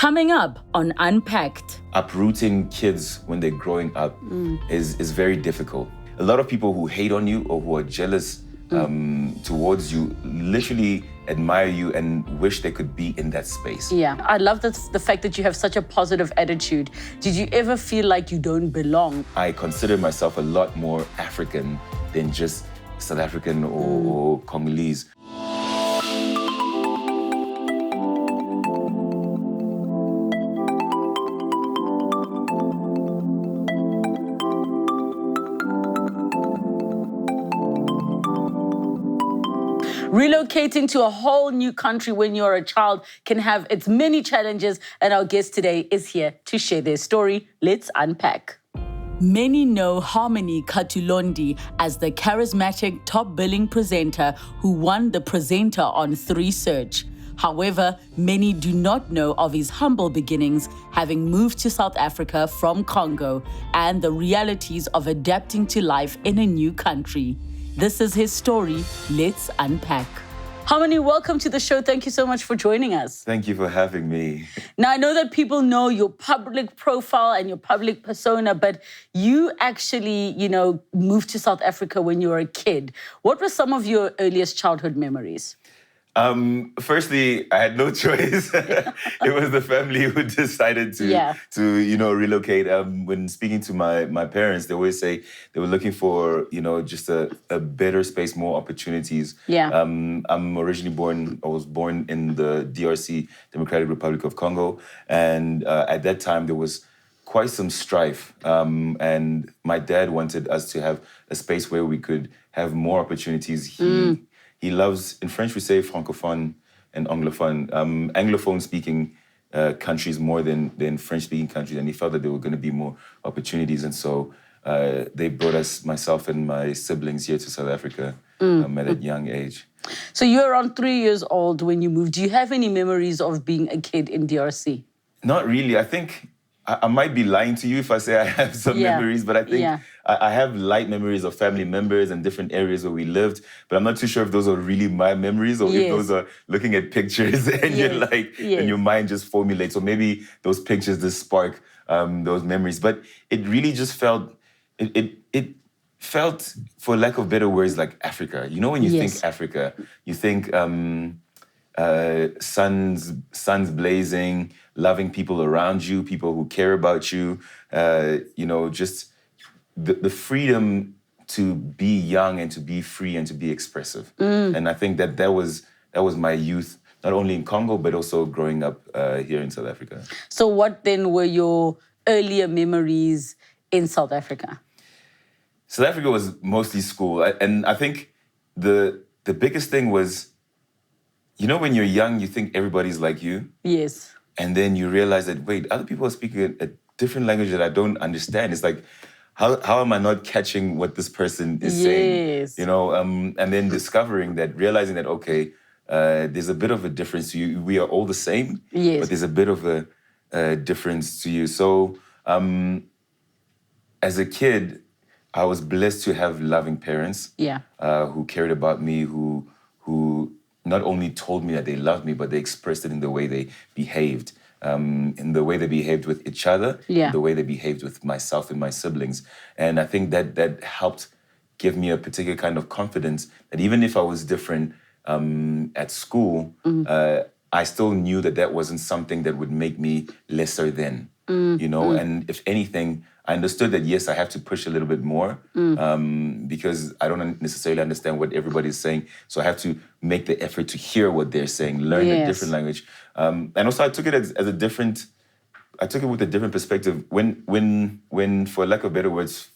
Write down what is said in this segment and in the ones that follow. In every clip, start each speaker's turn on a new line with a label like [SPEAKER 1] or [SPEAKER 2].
[SPEAKER 1] Coming up on Unpacked.
[SPEAKER 2] Uprooting kids when they're growing up is very difficult. A lot of people who hate on you or who are jealous towards you literally admire you and wish they could be in that space.
[SPEAKER 1] Yeah, I love the fact that you have such a positive attitude. Did you ever feel like you don't belong?
[SPEAKER 2] I consider myself a lot more African than just South African or Congolese.
[SPEAKER 1] Relocating to a whole new country when you're a child can have its many challenges, and our guest today is here to share their story. Let's unpack. Many know Harmony Katulondi as the charismatic top-billing presenter who won the Presenter on 3 Search. However, many do not know of his humble beginnings, having moved to South Africa from Congo, and the realities of adapting to life in a new country. This is his story. Let's unpack. Harmony, welcome to the show. Thank you so much for joining us.
[SPEAKER 2] Thank you for having me.
[SPEAKER 1] Now, I know that people know your public profile and your public persona, but you actually, moved to South Africa when you were a kid. What were some of your earliest childhood memories?
[SPEAKER 2] Firstly, I had no choice. It was the family who decided to relocate. When speaking to my parents, they always say they were looking for, just a better space, more opportunities.
[SPEAKER 1] Yeah.
[SPEAKER 2] I was born in the DRC, Democratic Republic of Congo. And at that time, there was quite some strife. And my dad wanted us to have a space where we could have more opportunities. He loves, in French we say francophone and anglophone, Anglophone-speaking countries more than French-speaking countries, and he felt that there were going to be more opportunities, and so they brought myself and my siblings here to South Africa at a young age.
[SPEAKER 1] So you were around 3 years old when you moved. Do you have any memories of being a kid in DRC?
[SPEAKER 2] Not really. I think I might be lying to you if I say I have some memories, but I think I have light memories of family members and different areas where we lived, but I'm not too sure if those are really my memories or if those are looking at pictures and you're like, and your mind just formulates, or maybe those pictures just spark those memories. But it really just felt, it felt, for lack of better words, like Africa. You know, when you think Africa, you think suns blazing, loving people around you, people who care about you, just the freedom to be young and to be free and to be expressive. And I think that was my youth, not only in Congo, but also growing up here in South Africa.
[SPEAKER 1] So what then were your earlier memories in South Africa?
[SPEAKER 2] South Africa was mostly school. And I think the biggest thing was, when you're young, you think everybody's like you.
[SPEAKER 1] Yes.
[SPEAKER 2] And then you realize that, wait, other people are speaking a different language that I don't understand. It's like, how am I not catching what this person is saying? And then realizing that, okay, there's a bit of a difference to you. We are all the same, but there's a bit of a difference to you. So as a kid, I was blessed to have loving parents who cared about me, who not only told me that they loved me, but they expressed it in the way they behaved, in the way they behaved with each other, in the way they behaved with myself and my siblings. And I think that helped give me a particular kind of confidence that even if I was different at school, I still knew that wasn't something that would make me lesser than, and if anything, I understood that, yes, I have to push a little bit more because I don't necessarily understand what everybody's saying. So I have to make the effort to hear what they're saying, learn a different language. And also I took it with a different perspective. When, for lack of better words,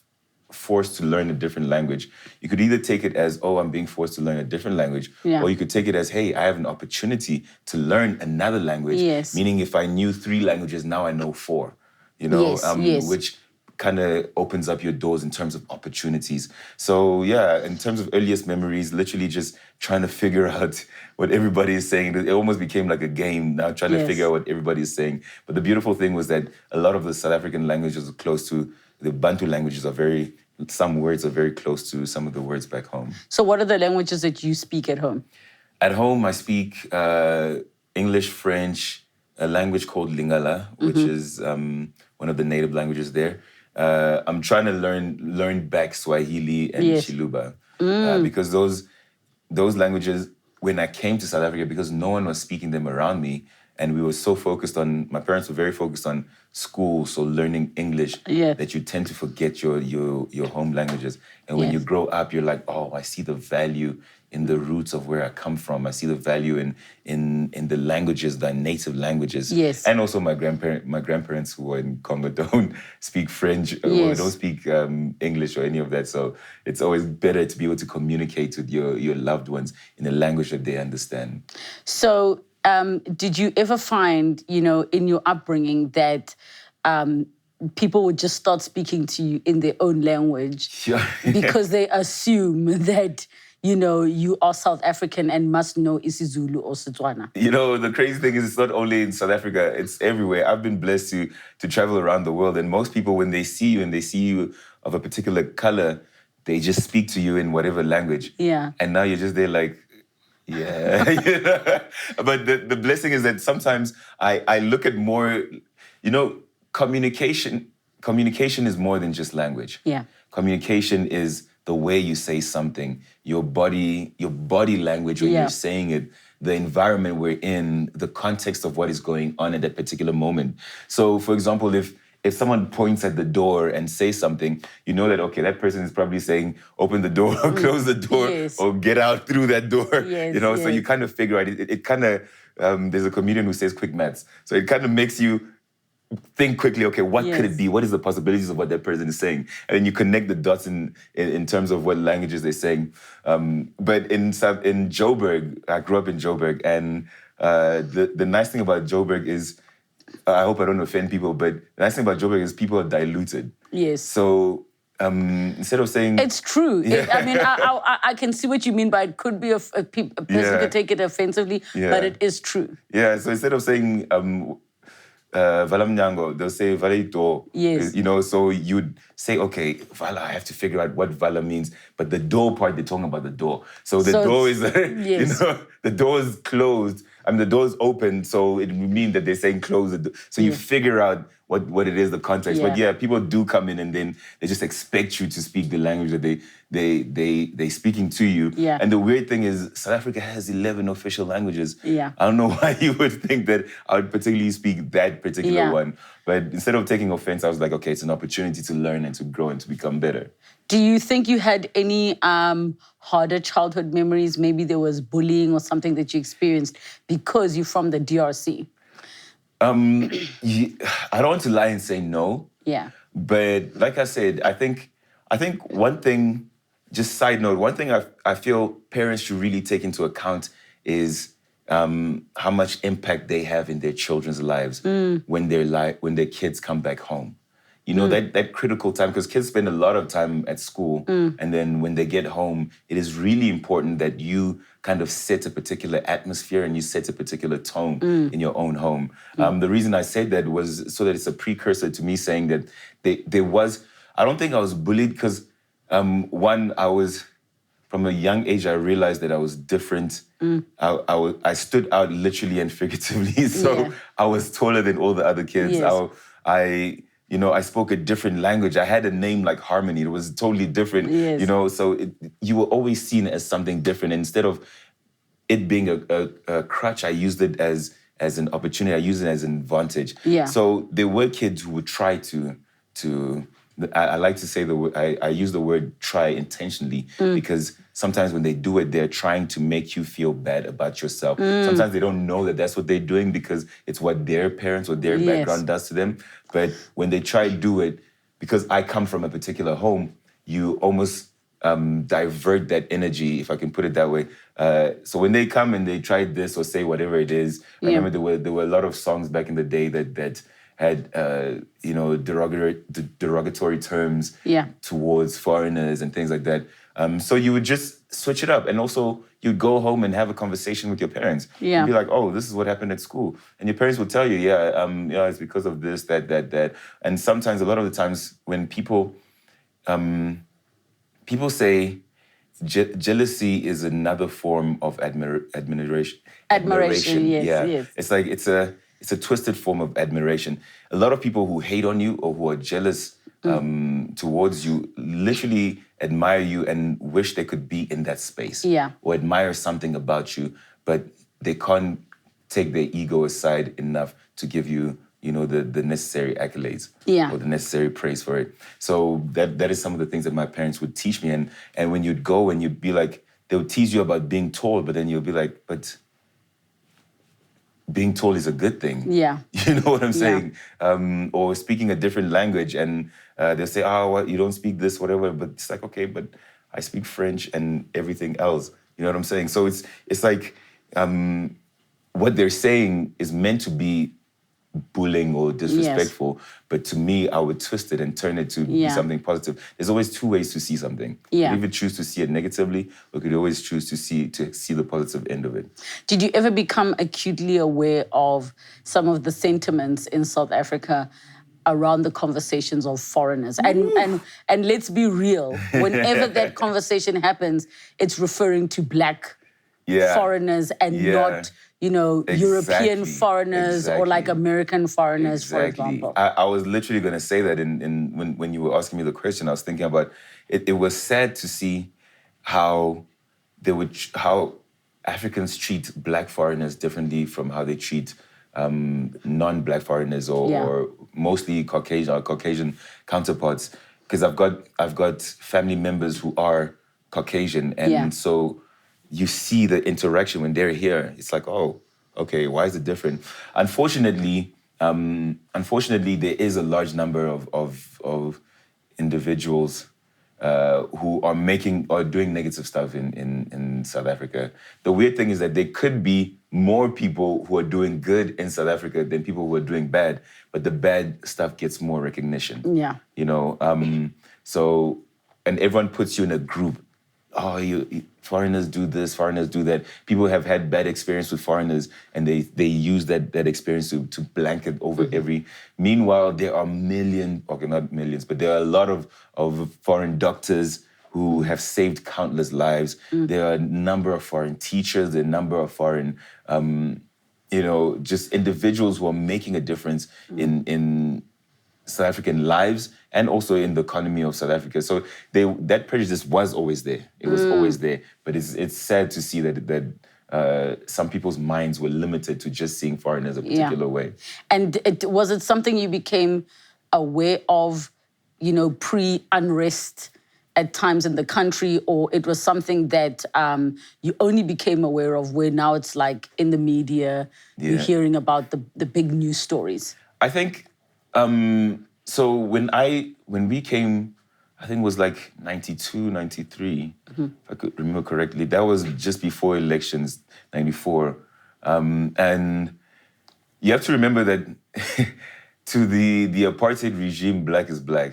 [SPEAKER 2] forced to learn a different language, you could either take it as, oh, I'm being forced to learn a different language, or you could take it as, hey, I have an opportunity to learn another language. Meaning if I knew 3 languages, now I know 4, which kind of opens up your doors in terms of opportunities. So in terms of earliest memories, literally just trying to figure out what everybody is saying. It almost became like a game now, trying to figure out what everybody is saying. But the beautiful thing was that a lot of the South African languages are close to, the Bantu languages some words are very close to some of the words back home.
[SPEAKER 1] So what are the languages that you speak at home?
[SPEAKER 2] At home, I speak English, French, a language called Lingala, which is one of the native languages there. I'm trying to learn back Swahili and Chiluba because those languages, when I came to South Africa, because no one was speaking them around me, and we were so focused on, my parents were very focused on school, so learning English, that you tend to forget your home languages. And when you grow up, you're like, oh, I see the value in the roots of where I come from. I see the value in the languages, the native languages.
[SPEAKER 1] Yes.
[SPEAKER 2] And also my grandparents who are in Congo don't speak French or don't speak English or any of that. So it's always better to be able to communicate with your loved ones in a language that they understand.
[SPEAKER 1] So did you ever find, in your upbringing that people would just start speaking to you in their own language because they assume that, you are South African and must know isiZulu or Setswana?
[SPEAKER 2] The crazy thing is it's not only in South Africa, it's everywhere. I've been blessed to travel around the world, and most people, when they see you and they see you of a particular color, they just speak to you in whatever language.
[SPEAKER 1] Yeah.
[SPEAKER 2] And now you're just there like, yeah. But the blessing is that sometimes I look at more, communication is more than just language.
[SPEAKER 1] Yeah.
[SPEAKER 2] Communication is the way you say something, your body language when you're saying it, the environment we're in, the context of what is going on at that particular moment. So, for example, if someone points at the door and says something, you know that, okay, that person is probably saying, open the door or close the door or get out through that door. So you kind of figure out, it kind of, there's a comedian who says quick maths. So it kind of makes you think quickly, okay, what could it be? What is the possibilities of what that person is saying? And then you connect the dots in terms of what languages they're saying. But in Joburg, I grew up in Joburg, and the nice thing about Joburg is, I hope I don't offend people, but the nice thing about Joburg is people are diluted.
[SPEAKER 1] Yes.
[SPEAKER 2] So instead of saying...
[SPEAKER 1] It's true. I can see what you mean by it could be a person could take it offensively, but it is true.
[SPEAKER 2] Yeah, so instead of saying... Valamnyango, they'll say Valito.
[SPEAKER 1] Yes.
[SPEAKER 2] So you'd say, okay, Vala, I have to figure out what Vala means. But the door part, they're talking about the door. So the door is, the door is closed. The door is open, so it would mean that they're saying close the door. So you figure out what it is, the context. But people do come in and then they just expect you to speak the language that they speaking to you.
[SPEAKER 1] Yeah.
[SPEAKER 2] And the weird thing is South Africa has 11 official languages.
[SPEAKER 1] Yeah.
[SPEAKER 2] I don't know why you would think that I would particularly speak that particular one. But instead of taking offense, I was like, okay, it's an opportunity to learn and to grow and to become better.
[SPEAKER 1] Do you think you had any harder childhood memories? Maybe there was bullying or something that you experienced because you're from the DRC?
[SPEAKER 2] I don't want to lie and say no.
[SPEAKER 1] Yeah.
[SPEAKER 2] But like I said, I think one thing, just side note, one thing I feel parents should really take into account is how much impact they have in their children's lives when their kids come back home. That critical time, because kids spend a lot of time at school, and then when they get home, it is really important that you kind of set a particular atmosphere and you set a particular tone in your own home. The reason I said that was so that it's a precursor to me saying that there was, I don't think I was bullied because, one, I was, from a young age, I realized that I was different. I stood out literally and figuratively, so I was taller than all the other kids.
[SPEAKER 1] Yes.
[SPEAKER 2] I spoke a different language. I had a name like Harmony. It was totally different,
[SPEAKER 1] Yes.
[SPEAKER 2] So you were always seen as something different. And instead of it being a crutch, I used it as an opportunity. I used it as an advantage.
[SPEAKER 1] Yeah.
[SPEAKER 2] So there were kids who would try to I like to say I use the word try intentionally because sometimes when they do it, they're trying to make you feel bad about yourself. Sometimes they don't know that that's what they're doing because it's what their parents or their background does to them. But when they try to do it, because I come from a particular home, you almost divert that energy, if I can put it that way. So when they come and they try this or say whatever it is, I remember there were a lot of songs back in the day that had derogatory terms towards foreigners and things like that. So you would just switch it up, and also you'd go home and have a conversation with your parents.
[SPEAKER 1] Yeah.
[SPEAKER 2] You'd be like, "Oh, this is what happened at school," and your parents would tell you, it's because of this, that." And sometimes, a lot of the times, when people say jealousy is another form of admiration.
[SPEAKER 1] Admiration, yes.
[SPEAKER 2] It's like it's a twisted form of admiration. A lot of people who hate on you or who are jealous towards you literally admire you and wish they could be in that space. Or admire something about you, but they can't take their ego aside enough to give you, the necessary accolades or the necessary praise for it. So that is some of the things that my parents would teach me. And when you'd go and you'd be like, they would tease you about being tall, but then you'll be like, but being tall is a good thing. You know what I'm saying? Or speaking a different language, and they'll say, well, you don't speak this, whatever. But it's like, okay, but I speak French and everything else. You know what I'm saying? So it's like what they're saying is meant to be bullying or disrespectful, but to me, I would twist it and turn it to be something positive. There's always two ways to see something. You could either choose to see it negatively, or you could always choose to see the positive end of it.
[SPEAKER 1] Did you ever become acutely aware of some of the sentiments in South Africa around the conversations of foreigners? And let's be real, whenever that conversation happens, it's referring to Black foreigners and not European foreigners or like American foreigners, for example.
[SPEAKER 2] I was literally going to say that when you were asking me the question. I was thinking about it. It was sad to see how Africans treat Black foreigners differently from how they treat non-Black foreigners or mostly Caucasian counterparts. Because I've got family members who are Caucasian, and so you see the interaction when they're here. It's like, oh, okay, why is it different? Unfortunately, there is a large number of individuals who are doing negative stuff in South Africa. The weird thing is that there could be more people who are doing good in South Africa than people who are doing bad, but the bad stuff gets more recognition. So, and everyone puts you in a group. Oh, foreigners do this, foreigners do that. People have had bad experience with foreigners, and they use that experience to blanket over every. Meanwhile, there are not millions, but there are a lot of foreign doctors who have saved countless lives. There are a number of foreign teachers, there are a number of foreign, just individuals who are making a difference in South African lives and also in the economy of South Africa. So that prejudice was always there. It was always there. But it's sad to see that some people's minds were limited to just seeing foreigners a particular way.
[SPEAKER 1] And was it something you became aware of, pre-unrest at times in the country, or it was something that you only became aware of where now it's like in the media, you're hearing about the big news stories?
[SPEAKER 2] I think... so when we came, I think it was like 92, 93, if I could remember correctly. That was just before elections, 94. And you have to remember that to the apartheid regime, Black is Black.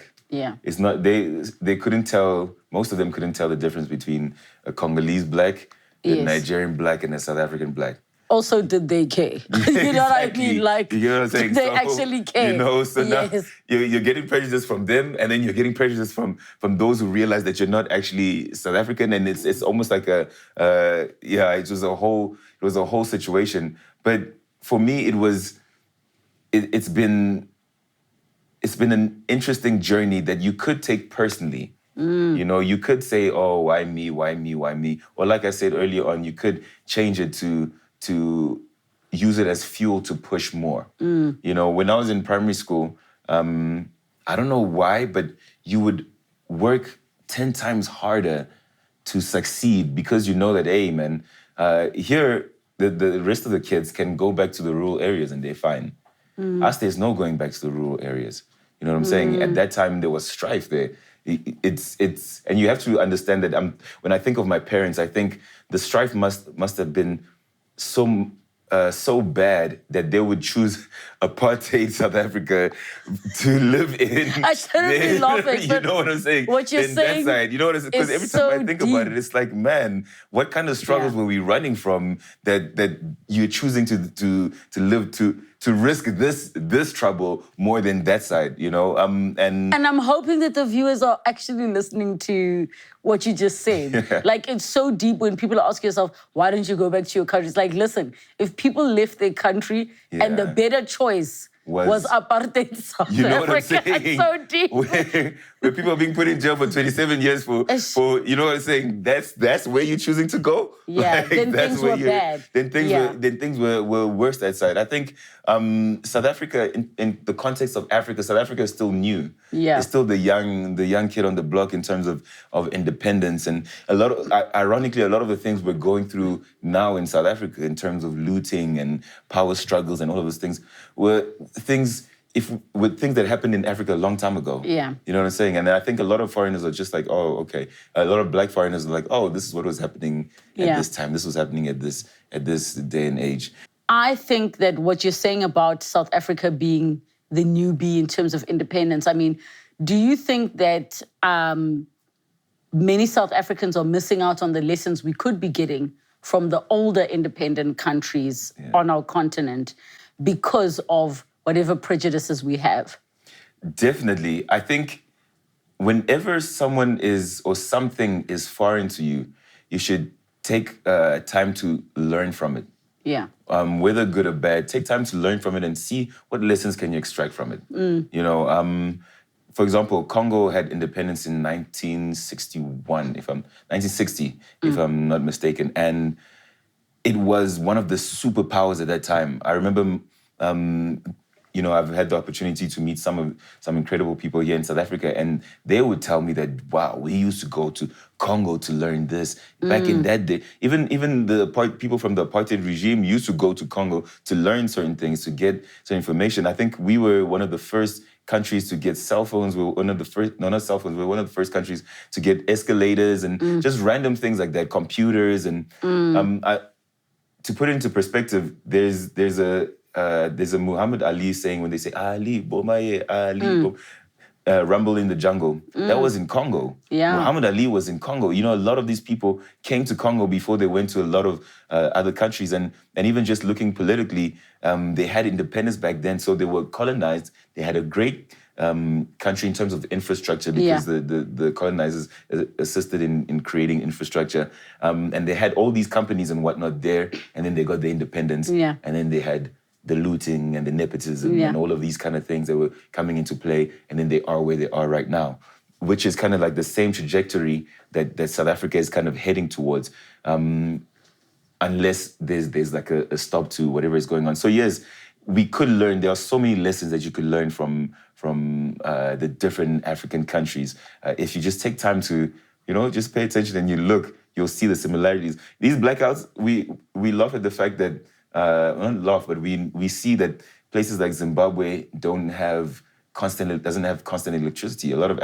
[SPEAKER 2] It's not, they couldn't tell, most of them couldn't tell the difference between a Congolese Black, a Nigerian Black, and a South African Black.
[SPEAKER 1] Also, did they care? You know what I mean? Like,
[SPEAKER 2] you know what I'm saying?
[SPEAKER 1] They actually care.
[SPEAKER 2] So now you're getting prejudice from them, and then you're getting prejudice from those who realize that you're not actually South African, and it's almost like it was a whole situation. But for me, it's been an interesting journey that you could take personally. You could say, oh, why me? Or like I said earlier on, you could change it to use it as fuel to push more. When I was in primary school, I don't know why, but you would work 10 times harder to succeed because you know that, hey, man, here, the rest of the kids can go back to the rural areas and they're fine. Us, there's no going back to the rural areas. You know what I'm saying? At that time, there was strife there. And you have to understand that when I think of my parents, I think the strife must have been so bad that they would choose apartheid South Africa to live in.
[SPEAKER 1] I shouldn't be laughing.
[SPEAKER 2] You know what I'm saying?
[SPEAKER 1] What you're saying,
[SPEAKER 2] that side, you know what I'm saying? Because every time I think about it, it's like, man, what kind of struggles were we running from that you're choosing to live to risk this trouble more than that side, you know. And
[SPEAKER 1] I'm hoping that the viewers are actually listening to what you just said. Like, it's so deep when people ask yourself, why don't you go back to your country? It's like, listen, if people left their country and the better choice was apartheid South
[SPEAKER 2] you know
[SPEAKER 1] Africa.
[SPEAKER 2] What I'm saying?
[SPEAKER 1] It's so deep.
[SPEAKER 2] Where people are being put in jail for 27 years for you know what I'm saying? That's where you're choosing to go.
[SPEAKER 1] Yeah, like, then things were bad.
[SPEAKER 2] Then things were worse that side. I think South Africa, in the context of Africa, South Africa is still new.
[SPEAKER 1] Yeah,
[SPEAKER 2] it's still the young kid on the block in terms of independence, and ironically, a lot of the things we're going through now in South Africa in terms of looting and power struggles and all of those things were things that happened in Africa a long time ago.
[SPEAKER 1] Yeah.
[SPEAKER 2] You know what I'm saying? And I think a lot of foreigners are just like, oh, okay. A lot of black foreigners are like, oh, this is what was happening at this time. This was happening at this day and age.
[SPEAKER 1] I think that what you're saying about South Africa being the newbie in terms of independence, I mean, do you think that many South Africans are missing out on the lessons we could be getting from the older independent countries on our continent because of whatever prejudices we have?
[SPEAKER 2] Definitely. I think whenever someone is or something is foreign to you, you should take time to learn from it.
[SPEAKER 1] Yeah.
[SPEAKER 2] Whether good or bad, take time to learn from it and see what lessons can you extract from it. You know, for example, Congo had independence in 1961, 1960, if I'm not mistaken, and it was one of the superpowers at that time. I remember, you know, I've had the opportunity to meet some incredible people here in South Africa, and they would tell me that, wow, we used to go to Congo to learn this. Back in that day, even the people from the apartheid regime used to go to Congo to learn certain things, to get some information. I think we were one of the first countries to get cell phones. We were one of the first, no, not cell phones, we were one of the first countries to get escalators and just random things like that, computers. And to put it into perspective, there's a Muhammad Ali saying when they say, Ali, Bomaye, Ali, Rumble in the Jungle. That was in Congo.
[SPEAKER 1] Yeah.
[SPEAKER 2] Muhammad Ali was in Congo. You know, a lot of these people came to Congo before they went to a lot of other countries. And even just looking politically, they had independence back then. So they were colonized. They had a great country in terms of infrastructure because the colonizers assisted in creating infrastructure. And they had all these companies and whatnot there. And then they got their independence.
[SPEAKER 1] Yeah.
[SPEAKER 2] And then they had the looting and the nepotism and all of these kind of things that were coming into play. And then they are where they are right now, which is kind of like the same trajectory that South Africa is kind of heading towards, unless there's like a stop to whatever is going on. So yes, we could learn. There are so many lessons that you could learn from the different African countries. If you just take time to, you know, just pay attention and you look, you'll see the similarities. These blackouts, we laugh at the fact that, not laugh, but we see that places like Zimbabwe doesn't have constant electricity. A lot of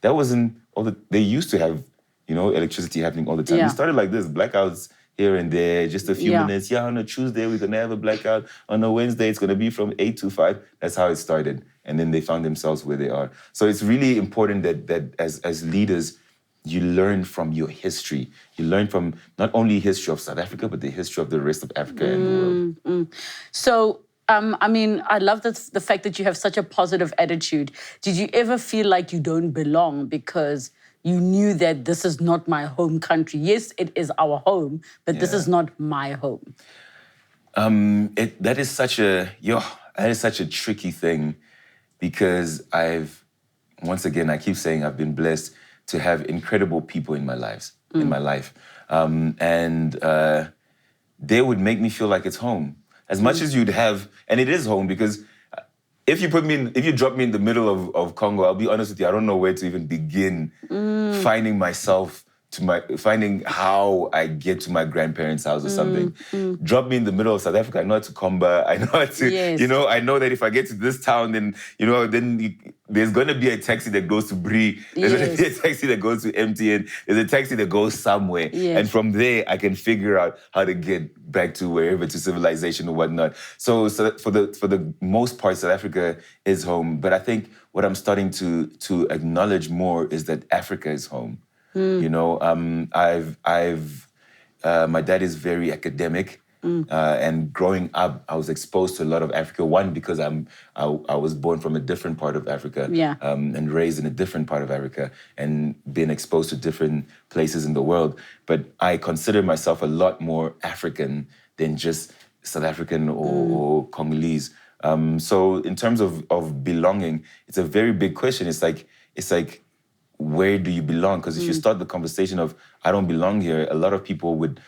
[SPEAKER 2] that wasn't all they used to have, you know, electricity happening all the time.
[SPEAKER 1] Yeah.
[SPEAKER 2] We started like this, blackouts here and there, just a few minutes. Yeah, on a Tuesday we're gonna have a blackout. On a Wednesday it's gonna be from 8 to 5. That's how it started, and then they found themselves where they are. So it's really important that as leaders, you learn from your history. You learn from not only history of South Africa, but the history of the rest of Africa and the world.
[SPEAKER 1] So, I mean, I love the fact that you have such a positive attitude. Did you ever feel like you don't belong because you knew that this is not my home country? Yes, it is our home, but this is not my home.
[SPEAKER 2] That is such a tricky thing, because I keep saying I've been blessed to have incredible people in my life. And they would make me feel like it's home. As much as you'd have, and it is home, because if you drop me in the middle of Congo, I'll be honest with you, I don't know where to even begin finding myself, finding how I get to my grandparents' house or something. Drop me in the middle of South Africa, I know how to combat, I know how to, you know, I know that if I get to this town, then, you know, there's going to be a taxi that goes to Bree, there's going to be a taxi that goes to MTN, there's a taxi that goes somewhere. And from there, I can figure out how to get back to wherever, to civilization or whatnot. So for the most part, South Africa is home. But I think what I'm starting to acknowledge more is that Africa is home. You know, my dad is very academic, And growing up, I was exposed to a lot of Africa. One, because I was born from a different part of Africa, and raised in a different part of Africa, and been exposed to different places in the world. But I consider myself a lot more African than just South African or Congolese. So in terms of belonging, it's a very big question. It's like, where do you belong? Because if you start the conversation of I don't belong here, a lot of people would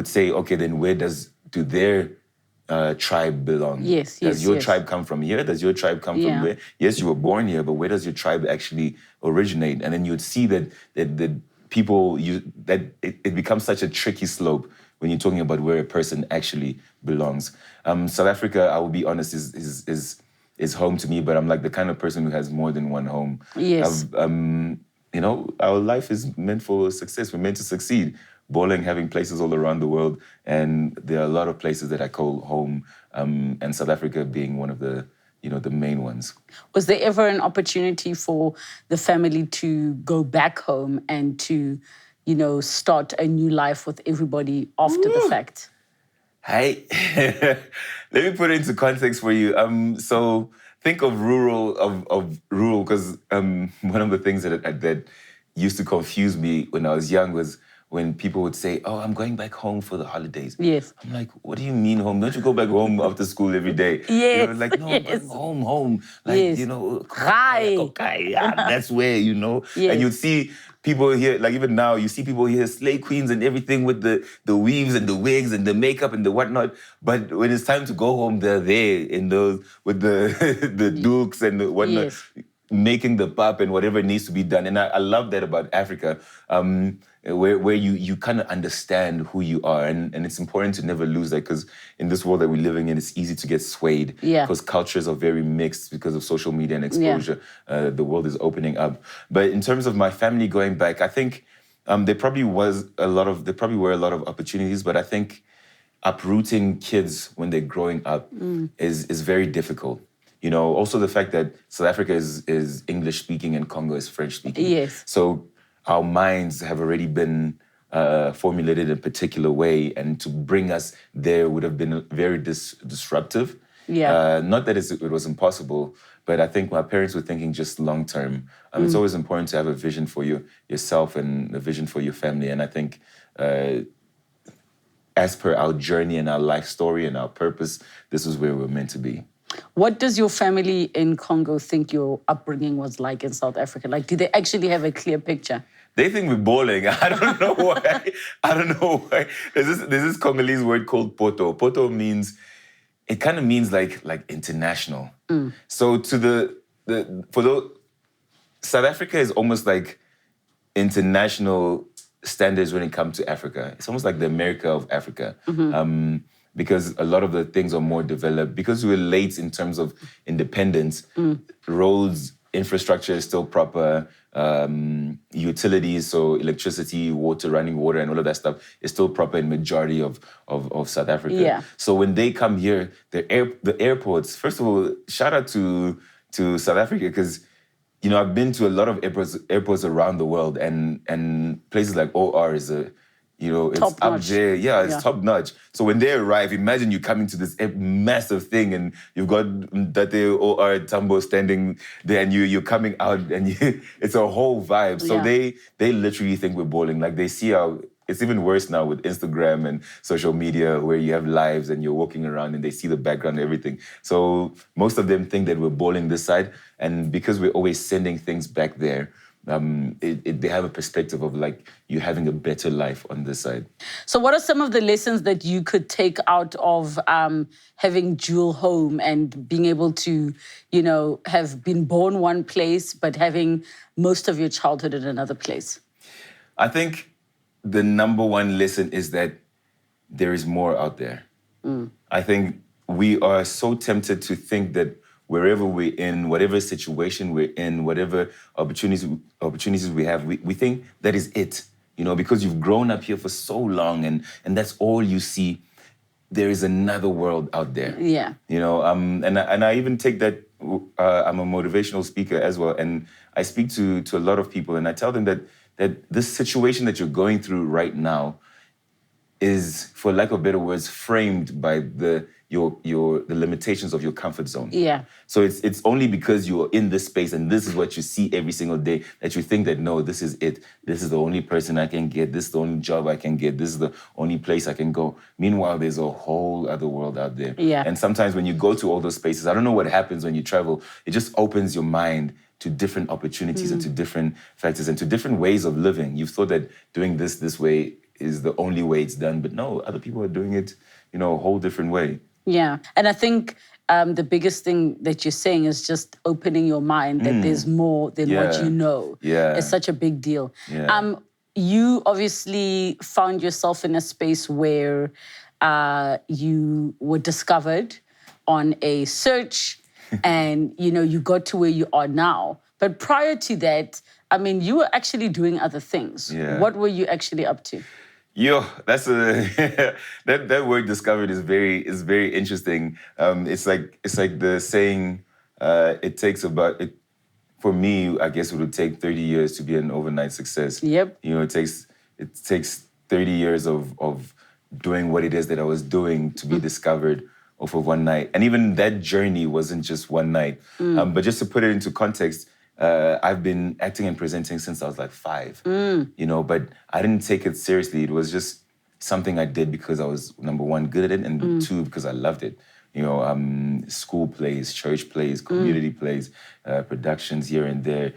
[SPEAKER 2] say, okay, then where do their tribe belong? Does your tribe come from here? Does your tribe come from where? Yes, you were born here, but where does your tribe actually originate? And then you'd see that people it becomes such a tricky slope when you're talking about where a person actually belongs. South Africa, I will be honest, is home to me, but I'm like the kind of person who has more than one home.
[SPEAKER 1] Yes.
[SPEAKER 2] Our life is meant for success. We're meant to succeed. Bowling, having places all around the world, and there are a lot of places that I call home, and South Africa being one of the main ones.
[SPEAKER 1] Was there ever an opportunity for the family to go back home and to, start a new life with everybody after the fact?
[SPEAKER 2] Hi. Let me put it into context for you. So think of rural, because one of the things that used to confuse me when I was young was when people would say, oh, I'm going back home for the holidays.
[SPEAKER 1] Yes.
[SPEAKER 2] I'm like, what do you mean home? Don't you go back home after school every day?
[SPEAKER 1] Yes.
[SPEAKER 2] Like, no,
[SPEAKER 1] yes.
[SPEAKER 2] home. Like, that's where,
[SPEAKER 1] Yes.
[SPEAKER 2] And you'd see people here, like even now, you see people here, slay queens and everything with the weaves and the wigs and the makeup and the whatnot. But when it's time to go home, they're there in those with the dukes and the whatnot.
[SPEAKER 1] Yes.
[SPEAKER 2] Making the pap and whatever needs to be done. And I love that about Africa, where you kind of understand who you are. And it's important to never lose that, because in this world that we're living in, it's easy to get swayed. Because cultures are very mixed because of social media and exposure. The world is opening up. But in terms of my family going back, I think there probably were a lot of opportunities, but I think uprooting kids when they're growing up is very difficult. Also the fact that South Africa is English-speaking and Congo is French-speaking.
[SPEAKER 1] Yes.
[SPEAKER 2] So our minds have already been formulated in a particular way, and to bring us there would have been very disruptive. Not that it was impossible, but I think my parents were thinking just long-term. It's always important to have a vision for yourself and a vision for your family. And I think as per our journey and our life story and our purpose, this is where we're meant to be.
[SPEAKER 1] What does your family in Congo think your upbringing was like in South Africa? Like, do they actually have a clear picture?
[SPEAKER 2] They think we're bowling. I don't know why. There's this Congolese word called poto. Poto means, it kind of means like international. So South Africa is almost like international standards when it comes to Africa. It's almost like the America of Africa. Because a lot of the things are more developed. Because we're late in terms of independence, roads, infrastructure is still proper, utilities, so electricity, water, running water, and all of that stuff is still proper in majority of South Africa. So when they come here, the airports, first of all, shout out to South Africa, because I've been to a lot of airports around the world, and places like OR is it's
[SPEAKER 1] top
[SPEAKER 2] up
[SPEAKER 1] notch.
[SPEAKER 2] there. It's top notch. So when they arrive, imagine you coming to this massive thing, and you've got Tate or Tambo standing there, and you're coming out, and it's a whole vibe. So they literally think we're bowling. Like, they see it's even worse now with Instagram and social media, where you have lives and you're walking around and they see the background and everything. So most of them think that we're bowling this side, and because we're always sending things back there, they have a perspective of like you having a better life on this side.
[SPEAKER 1] So what are some of the lessons that you could take out of having dual home and being able to, have been born one place, but having most of your childhood in another place?
[SPEAKER 2] I think the number one lesson is that there is more out there. I think we are so tempted to think that wherever we're in, whatever situation we're in, whatever opportunities we have, we think that is it. Because you've grown up here for so long, and that's all you see. There is another world out there. And I even take that. I'm a motivational speaker as well, and I speak to a lot of people, and I tell them that this situation that you're going through right now is, for lack of better words, framed by the limitations of your comfort zone.
[SPEAKER 1] Yeah.
[SPEAKER 2] So it's only because you're in this space and this is what you see every single day that you think that, no, this is it. This is the only person I can get. This is the only job I can get. This is the only place I can go. Meanwhile, there's a whole other world out there.
[SPEAKER 1] Yeah.
[SPEAKER 2] And sometimes when you go to all those spaces, I don't know what happens when you travel. It just opens your mind to different opportunities and to different factors and to different ways of living. You've thought that doing this way is the only way it's done, but no, other people are doing it, a whole different way.
[SPEAKER 1] Yeah. And I think the biggest thing that you're saying is just opening your mind that there's more than what you know.
[SPEAKER 2] Yeah.
[SPEAKER 1] It's such a big deal.
[SPEAKER 2] Yeah.
[SPEAKER 1] You obviously found yourself in a space where you were discovered on a search and, you got to where you are now. But prior to that, you were actually doing other things.
[SPEAKER 2] Yeah.
[SPEAKER 1] What were you actually up to?
[SPEAKER 2] Yo, that's that word discovered is very interesting. It's like the saying, it takes for me, I guess it would take 30 years to be an overnight success.
[SPEAKER 1] Yep.
[SPEAKER 2] It takes 30 years of doing what it is that I was doing to be discovered off of one night. And even that journey wasn't just one night. But just to put it into context, I've been acting and presenting since I was like 5, but I didn't take it seriously. It was just something I did because I was, number one, good at it, and 2, because I loved it. School plays, church plays, community plays, productions here and there,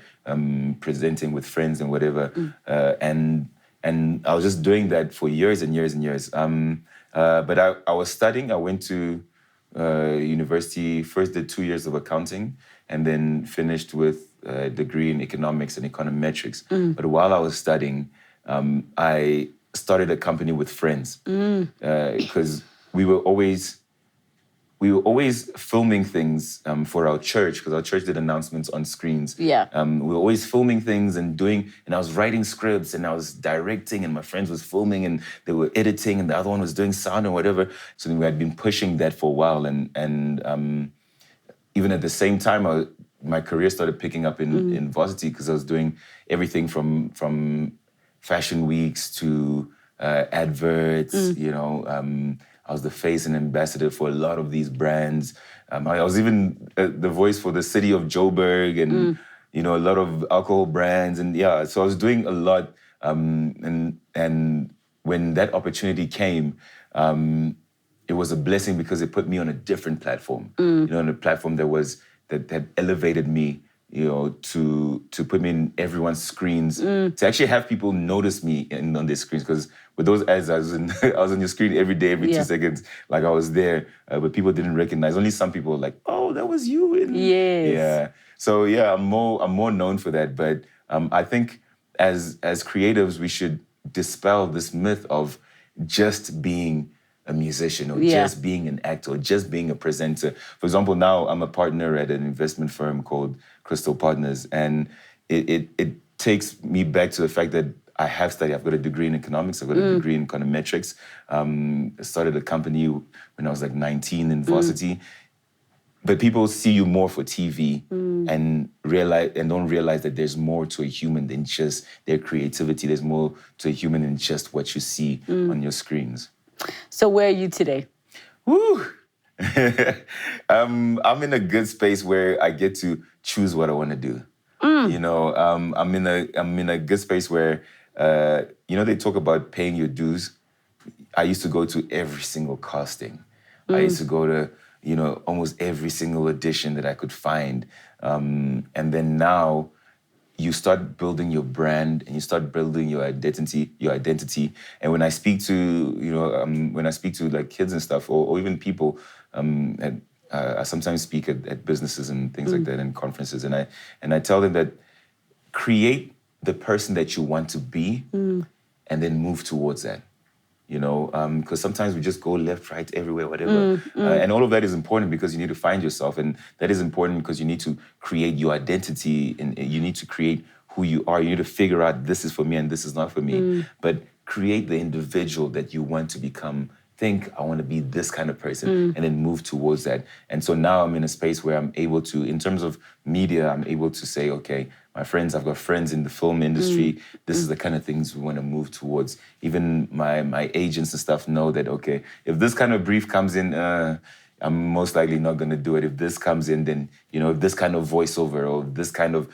[SPEAKER 2] presenting with friends and whatever. And I was just doing that for years and years and years. But I was studying. I went to university, first did 2 years of accounting, and then finished with a degree in economics and econometrics. But while I was studying, I started a company with friends because we were always filming things for our church, because our church did announcements on screens.
[SPEAKER 1] Yeah.
[SPEAKER 2] We were always filming things and I was writing scripts and I was directing, and my friends was filming and they were editing, and the other one was doing sound or whatever. So then we had been pushing that for a while, and even at the same time, my career started picking up in varsity, because I was doing everything from fashion weeks to adverts, I was the face and ambassador for a lot of these brands. I was even the voice for the city of Joburg and, a lot of alcohol brands. And so I was doing a lot. And when that opportunity came, it was a blessing because it put me on a different platform, on a platform that had elevated me, to put me in everyone's screens, to actually have people notice me on their screens. Because with those ads, I was on your screen every day, every 2 seconds, like I was there, but people didn't recognize. Only some people were like, "Oh, that was you."
[SPEAKER 1] Yes.
[SPEAKER 2] Yeah. So I'm more known for that. But I think as creatives, we should dispel this myth of just being a musician or just being an actor or just being a presenter. For example, now I'm a partner at an investment firm called Crystal Partners, and it takes me back to the fact that I have studied. I've got a degree in economics. I've got a degree in econometrics. I started a company when I was like 19 in varsity. But people see you more for TV and don't realize that there's more to a human than just their creativity. There's more to a human than just what you see on your screens.
[SPEAKER 1] So where are you today?
[SPEAKER 2] Woo! I'm in a good space where I get to choose what I want to do. I'm in a good space where they talk about paying your dues. I used to go to every single casting. I used to go to almost every single audition that I could find. And then now you start building your brand and you start building your identity. And when I speak to like kids and stuff, or even people, I sometimes speak at businesses and things like that and conferences, and I tell them that create the person that you want to be and then move towards that. Because sometimes we just go left, right, everywhere, whatever. And all of that is important because you need to find yourself. And that is important because you need to create your identity and you need to create who you are. You need to figure out this is for me and this is not for me. But create the individual that you want to become think I want to be this kind of person and then move towards that. And so now I'm in a space where I'm able to, in terms of media, I'm able to say, okay, my friends, I've got friends in the film industry. This is the kind of things we want to move towards. Even my agents and stuff know that, okay, if this kind of brief comes in, I'm most likely not going to do it. If this comes in, then, if this kind of voiceover or this kind of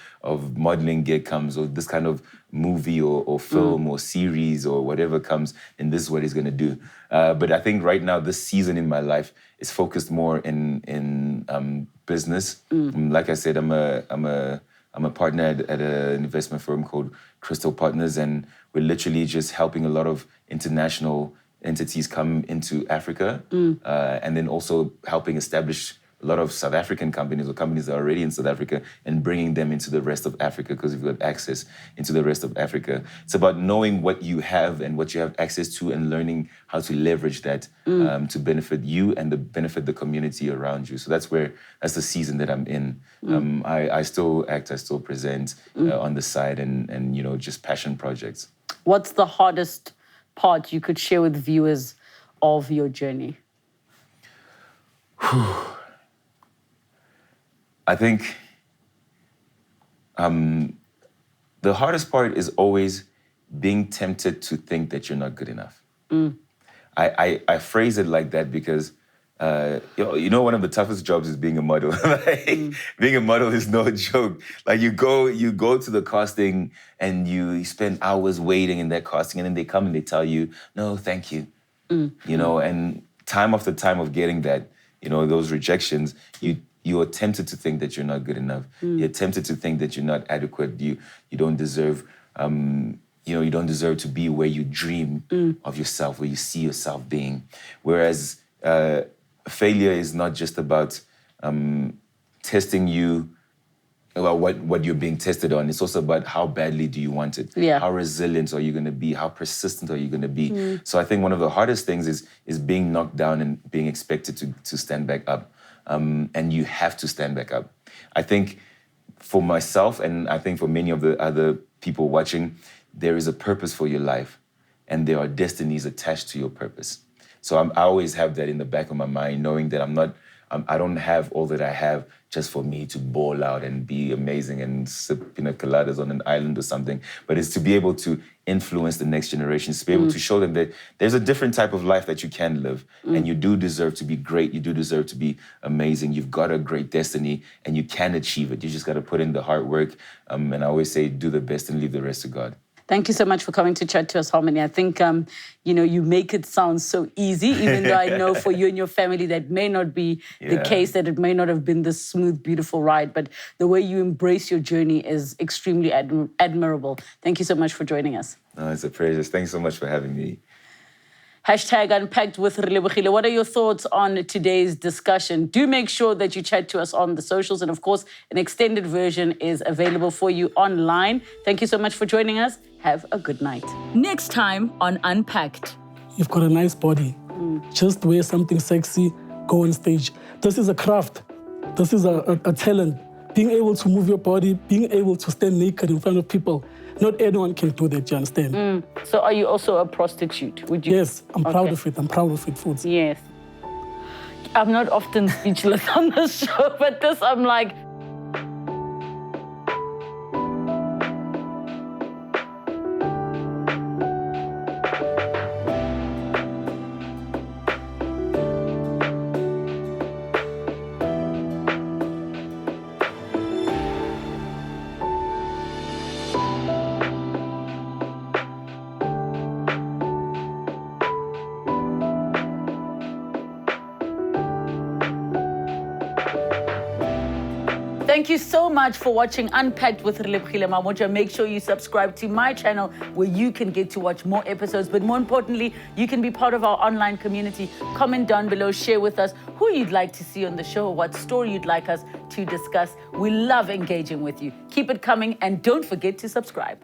[SPEAKER 2] modeling gig comes or this kind of movie or film or series or whatever comes, then this is what he's going to do. But I think right now, this season in my life is focused more in business. Like I said, I'm a partner at an investment firm called Crystal Partners, and we're literally just helping a lot of international entities come into Africa, and then also helping establish a lot of South African companies or companies that are already in South Africa and bringing them into the rest of Africa because we've got access into the rest of Africa. It's about knowing what you have and what you have access to and learning how to leverage that to benefit you and to benefit the community around you. So that's the season that I'm in. I still act, I still present on the side and just passion projects.
[SPEAKER 1] What's the hardest part you could share with viewers of your journey?
[SPEAKER 2] I think the hardest part is always being tempted to think that you're not good enough. I phrase it like that because one of the toughest jobs is being a model. Being a model is no joke. Like you go to the casting and you spend hours waiting in that casting, and then they come and they tell you, no, thank you. And time after time of getting that, those rejections, you are tempted to think that you're not good enough. You're tempted to think that you're not adequate. You don't deserve. You don't deserve to be where you dream of yourself, where you see yourself being. Whereas failure is not just about testing you, about what you're being tested on. It's also about how badly do you want it?
[SPEAKER 1] Yeah.
[SPEAKER 2] How resilient are you going to be? How persistent are you going to be? So I think one of the hardest things is being knocked down and being expected to stand back up. And you have to stand back up. I think for myself, and I think for many of the other people watching, there is a purpose for your life, and there are destinies attached to your purpose. So I always have that in the back of my mind, knowing that I don't have all that I have just for me to ball out and be amazing and sip pina coladas on an island or something, but it's to be able to influence the next generations, to be able to show them that there's a different type of life that you can live, and you do deserve to be great, you do deserve to be amazing, you've got a great destiny, and you can achieve it. You just got to put in the hard work, and I always say, do the best and leave the rest to God.
[SPEAKER 1] Thank you so much for coming to chat to us, Harmony. I think, you make it sound so easy, even though I know for you and your family that may not be the case, that it may not have been this smooth, beautiful ride, but the way you embrace your journey is extremely admirable. Thank you so much for joining us.
[SPEAKER 2] No, it's a pleasure. Thanks so much for having me.
[SPEAKER 1] #Unpacked with Relebogile. What are your thoughts on today's discussion? Do make sure that you chat to us on the socials. And of course, an extended version is available for you online. Thank you so much for joining us. Have a good night. Next time on Unpacked.
[SPEAKER 3] You've got a nice body. Just wear something sexy, go on stage. This is a craft. This is a talent. Being able to move your body, being able to stand naked in front of people. Not anyone can do that, you understand?
[SPEAKER 1] So are you also a prostitute? Would you?
[SPEAKER 3] Yes, I'm proud of it. I'm proud of it, Foods.
[SPEAKER 1] Yes. I'm not often speechless on this show, but this I'm like, thank you so much for watching Unpacked with Relebogile Mabotja. Make sure you subscribe to my channel where you can get to watch more episodes. But more importantly, you can be part of our online community. Comment down below, share with us who you'd like to see on the show, what story you'd like us to discuss. We love engaging with you. Keep it coming and don't forget to subscribe.